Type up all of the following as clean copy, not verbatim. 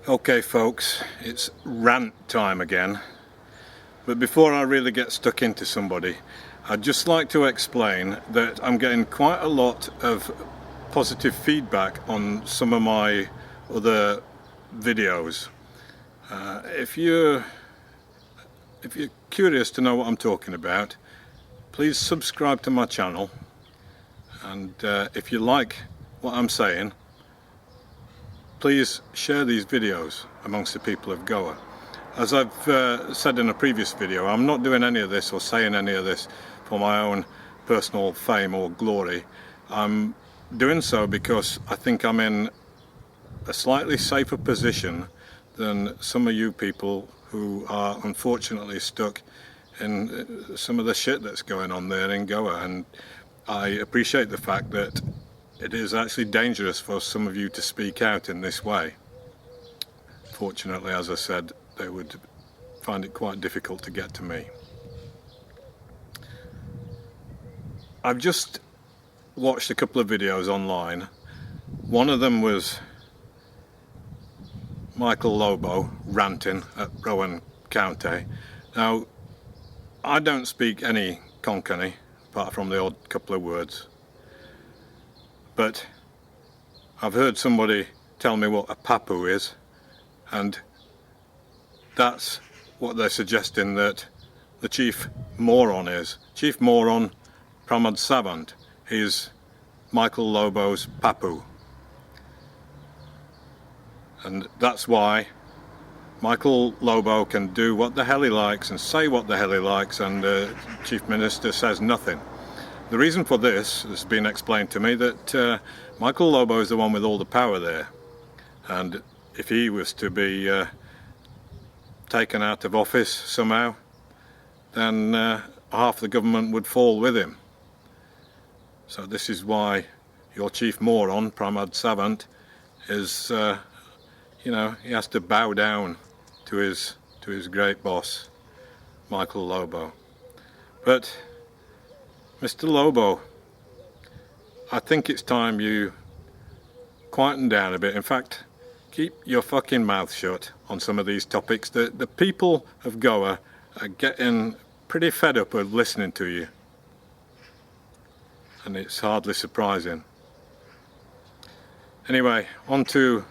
Okay folks, it's rant time again, but before I really get stuck into somebody, I'd just like to explain that I'm getting quite a lot of positive feedback on some of my other videos. If you're curious to know what I'm talking about, please subscribe to my channel, and if you like what I'm saying, please share these videos amongst the people of Goa. As I've said in a previous video, I'm not doing any of this or saying any of this for my own personal fame or glory. I'm doing so because I think I'm in a slightly safer position than some of you people who are unfortunately stuck in some of the shit that's going on there in Goa, and I appreciate the fact that it is actually dangerous for some of you to speak out in this way. Fortunately, as I said, they would find it quite difficult to get to me. I've just watched a couple of videos online. One of them was Michael Lobo ranting at Rowan County. Now, I don't speak any Konkani apart from the odd couple of words, but I've heard somebody tell me what a papu is, and that's what they're suggesting that the chief moron is. Chief moron Pramod Savant is Michael Lobo's papu, and that's why Michael Lobo can do what the hell he likes and say what the hell he likes, and the Chief Minister says nothing. The reason for this has been explained to me, that Michael Lobo is the one with all the power there, and if he was to be taken out of office somehow, then half the government would fall with him. So this is why your chief moron, Pramod Savant, is, you know, he has to bow down to his great boss, Michael Lobo. But Mr. Lobo, I think it's time you quieten down a bit. In fact, keep your fucking mouth shut on some of these topics. The people of Goa are getting pretty fed up with listening to you, and it's hardly surprising. Anyway, on to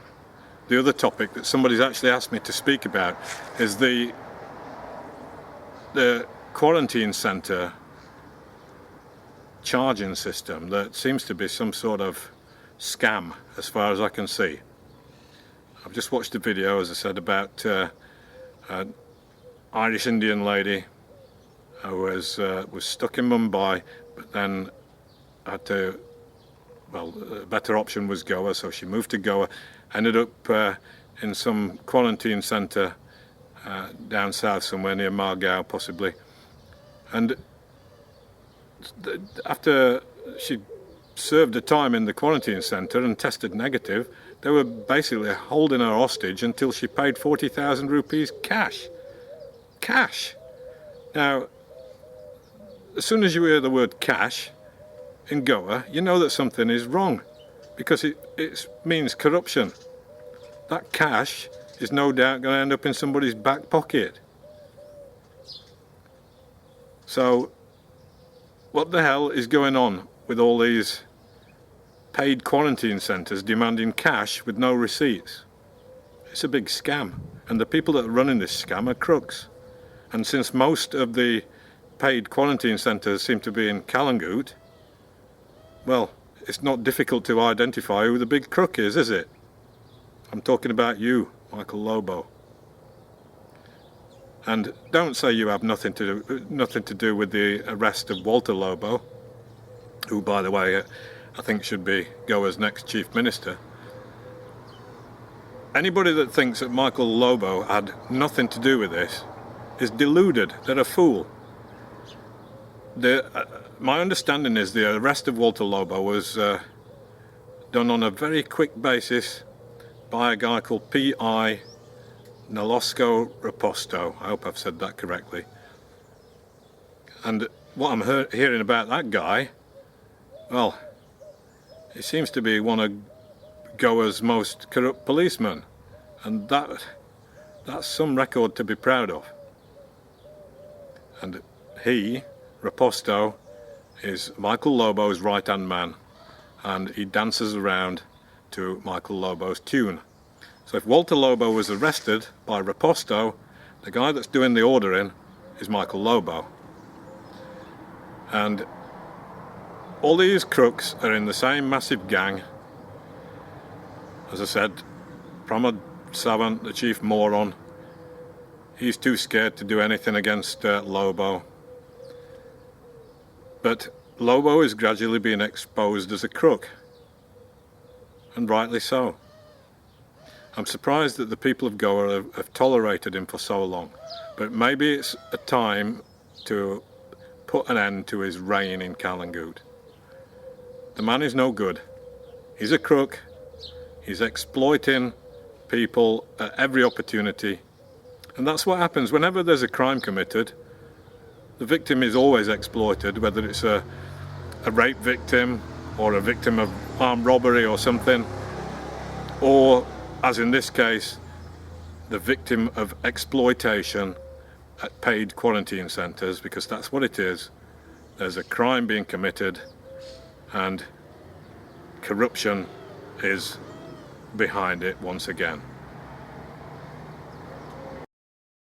the other topic that somebody's actually asked me to speak about, is the quarantine centre charging system that seems to be some sort of scam as far as I can see. I've just watched a video, as I said, about an Irish Indian lady who was stuck in Mumbai, but then had to, well, a better option was Goa, so she moved to Goa, ended up in some quarantine centre down south somewhere near Margao possibly, and after she served a time in the quarantine centre and tested negative, they were basically holding her hostage until she paid 40,000 rupees cash. Cash! Now, as soon as you hear the word cash in Goa, you know that something is wrong, because it means corruption. That cash is no doubt going to end up in somebody's back pocket. So, what the hell is going on with all these paid quarantine centres demanding cash with no receipts? It's a big scam, and the people that are running this scam are crooks. And since most of the paid quarantine centres seem to be in Kalangut, well, it's not difficult to identify who the big crook is it? I'm talking about you, Michael Lobo. And don't say you have nothing to do with the arrest of Walter Lobo, who, by the way, I think should be Goa's next Chief Minister. Anybody that thinks that Michael Lobo had nothing to do with this is deluded. They're a fool. My understanding is the arrest of Walter Lobo was done on a very quick basis by a guy called P.I. Nolosco Raposto. I hope I've said that correctly. And what I'm hearing about that guy, well, he seems to be one of Goa's most corrupt policemen. and that's some record to be proud of. And he, Raposo, is Michael Lobo's right-hand man, and he dances around to Michael Lobo's tune. So if Walter Lobo was arrested by Raposo, the guy that's doing the ordering is Michael Lobo. And all these crooks are in the same massive gang. As I said, Pramod Sawant, the chief moron, he's too scared to do anything against Lobo. But Lobo is gradually being exposed as a crook, and rightly so. I'm surprised that the people of Goa have tolerated him for so long, but maybe it's a time to put an end to his reign in Kalangut. The man is no good. He's a crook. He's exploiting people at every opportunity. And that's what happens whenever there's a crime committed. The victim is always exploited, whether it's a rape victim or a victim of armed robbery or something, or, as in this case, the victim of exploitation at paid quarantine centres, because that's what it is. There's a crime being committed and corruption is behind it once again.